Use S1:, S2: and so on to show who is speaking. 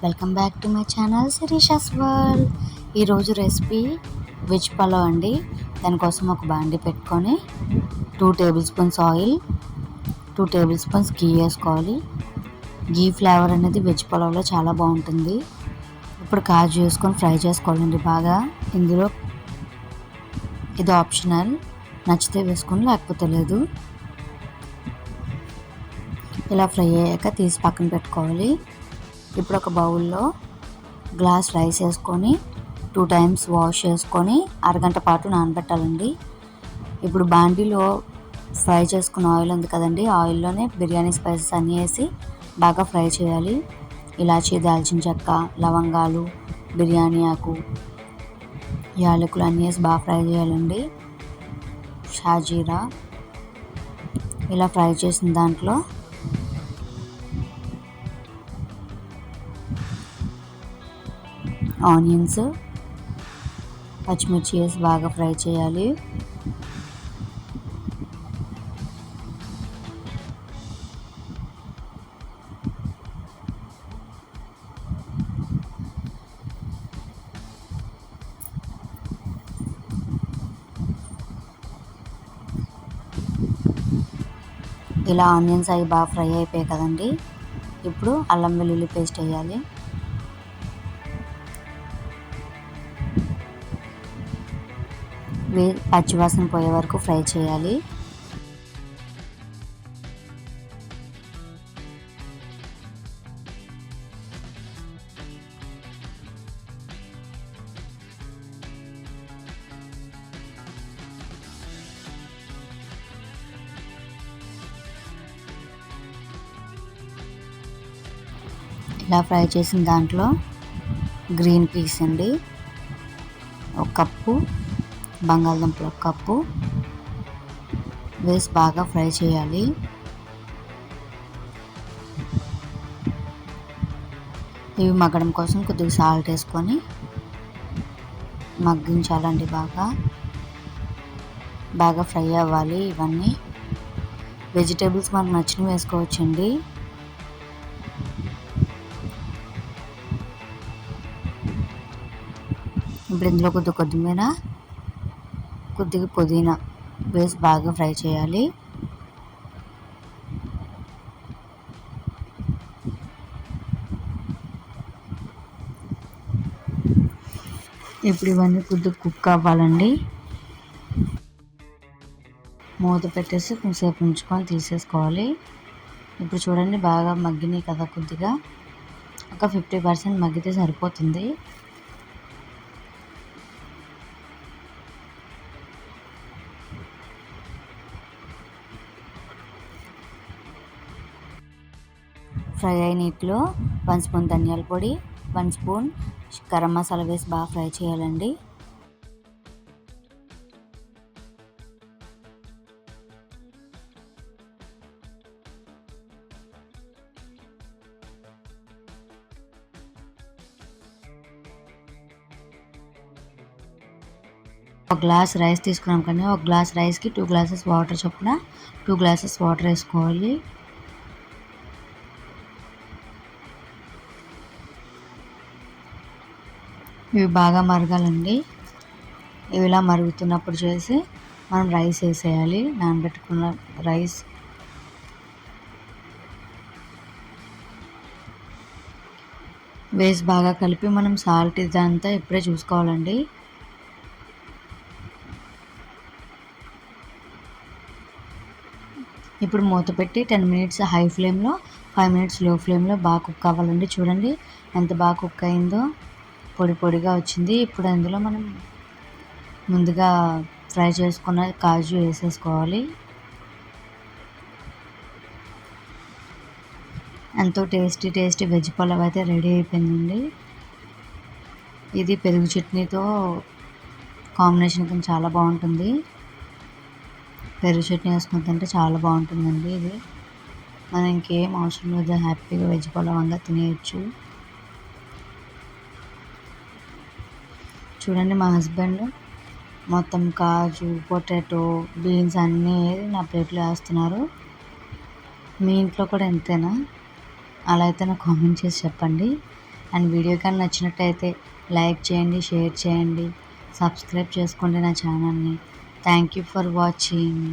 S1: Welcome back to my channel Sirisha's world. ఈరోజు recipe veg pulao అండి. దానికోసం ఒక బాండి పెట్టుకొని 2 table spoons oil, 2 table spoons ghee వేసుకోవాలి. గీ ఫ్లేవర్ అనేది వెజ్ పలావ్లో చాలా బాగుంటుంది. ఇప్పుడు కాజు వేసుకొని ఫ్రై చేసుకోవాలండి బాగా. ఇందులో ఇది ఆప్షనల్, నచ్చితే వేసుకొని లేకపోతే లేదు. ఇలా ఫ్రై అయ్యాక తీసి పక్కన పెట్టుకోవాలి. ఇప్పుడు ఒక బౌల్లో గ్లాస్ రైస్ వేసుకొని 2 టైమ్స్ వాష్ చేసుకొని అరగంట పాటు నానబెట్టాలండి. ఇప్పుడు బాండీలో ఫ్రై చేసుకున్న ఆయిల్ ఉంది కదండి, ఆయిల్లోనే బిర్యానీ స్పైసెస్ అన్నీ వేసి బాగా ఫ్రై చేయాలి. ఇలాచీ, దాల్చిన చెక్క, లవంగాలు, బిర్యానీ ఆకు, యాలకులు అన్నీ వేసి బాగా ఫ్రై చేయాలండి. షాజీరా. ఇలా ఫ్రై చేసిన దాంట్లో ఆనియన్స్, పచ్చిమిర్చి వేసి బాగా ఫ్రై చేయాలి. ఇలా ఆనియన్స్ అవి బాగా ఫ్రై అయిపోయాయి కదండి. ఇప్పుడు అల్లం వెల్లుల్లి పేస్ట్ వేయాలి. పచ్చివాసన పోయే వరకు ఫ్రై చేయాలి. ఇలా ఫ్రై చేసిన దాంట్లో గ్రీన్ పీస్ అండి 1 కప్పు, బంగాళదుంపలు 1 కప్పు వేసి బాగా ఫ్రై చేయాలి. ఇవి మగ్గడం కోసం కొద్దిగా సాల్ట్ వేసుకొని మగ్గించాలండి. బాగా ఫ్రై అవ్వాలి. ఇవన్నీ వెజిటేబుల్స్ మనకు నచ్చినవి వేసుకోవచ్చండి. ఇప్పుడు ఇందులో కొద్దిగా కొత్తిమీర, కొద్దిగా పుదీనా వేసి బాగా ఫ్రై చేయాలి. ఇప్పుడు ఇవన్నీ కొద్దిగా కుక్ అవ్వాలండి. మూత పెట్టేసి కొంచెంసేపు ఉంచుకొని తీసేసుకోవాలి. ఇప్పుడు చూడండి బాగా మగ్గినాయి కదా. కొద్దిగా ఒక 50% మగ్గితే సరిపోతుంది. ఫ్రై అయిన నీటిలో 1 స్పూన్ ధనియాల పొడి, 1 స్పూన్ గరం మసాలా వేసి బాగా ఫ్రై చేయాలండి. ఒక గ్లాస్ రైస్ తీసుకున్నాం కానీ ఒక గ్లాస్ రైస్కి 2 గ్లాసెస్ వాటర్ చొప్పున 2 గ్లాసెస్ వాటర్ వేసుకోవాలి. ఇవి బాగా మరగాలండి. ఇవి ఇలా మరుగుతున్నప్పుడు చేసి మనం రైస్ వేసేయాలి. నానబెట్టుకున్న రైస్ వేసి బాగా కలిపి మనం సాల్ట్ ఇదంతా ఇప్పుడే చూసుకోవాలండి. ఇప్పుడు మూత పెట్టి 10 మినిట్స్ హై ఫ్లేమ్లో, 5 మినిట్స్ లో ఫ్లేమ్లో బాగా కుక్ అవ్వాలండి. చూడండి ఎంత బాగా కుక్ అయిందో, పొడి పొడిగా వచ్చింది. ఇప్పుడు అందులో మనం ముందుగా ఫ్రై చేసుకున్న కాజు వేసేసుకోవాలి. ఎంతో టేస్టీ వెజ్ పలావ్ అయితే రెడీ అయిపోయిందండి. ఇది పెరుగు చట్నీతో కాంబినేషన్ కింద చాలా బాగుంటుంది. పెరుగు చట్నీ వేసుకుని తింటే చాలా బాగుంటుందండి. ఇది మనం ఇంకేం అవసరం లేదు, హ్యాపీగా వెజ్ పలావ్ అంగా తినేయచ్చు. చూడండి మా హస్బెండ్ మొత్తం కాజు, పొటాటో, బీన్స్ అన్నీ నా ప్లేట్లో వేస్తున్నారు. మీ ఇంట్లో కూడా ఎంతేనా? అలా అయితే నాకు కామెంట్ చేసి చెప్పండి. అండ్ వీడియో కానీ నచ్చినట్టయితే లైక్ చేయండి, షేర్ చేయండి, సబ్స్క్రైబ్ చేసుకోండి నా ఛానల్ని. Thank you for watching.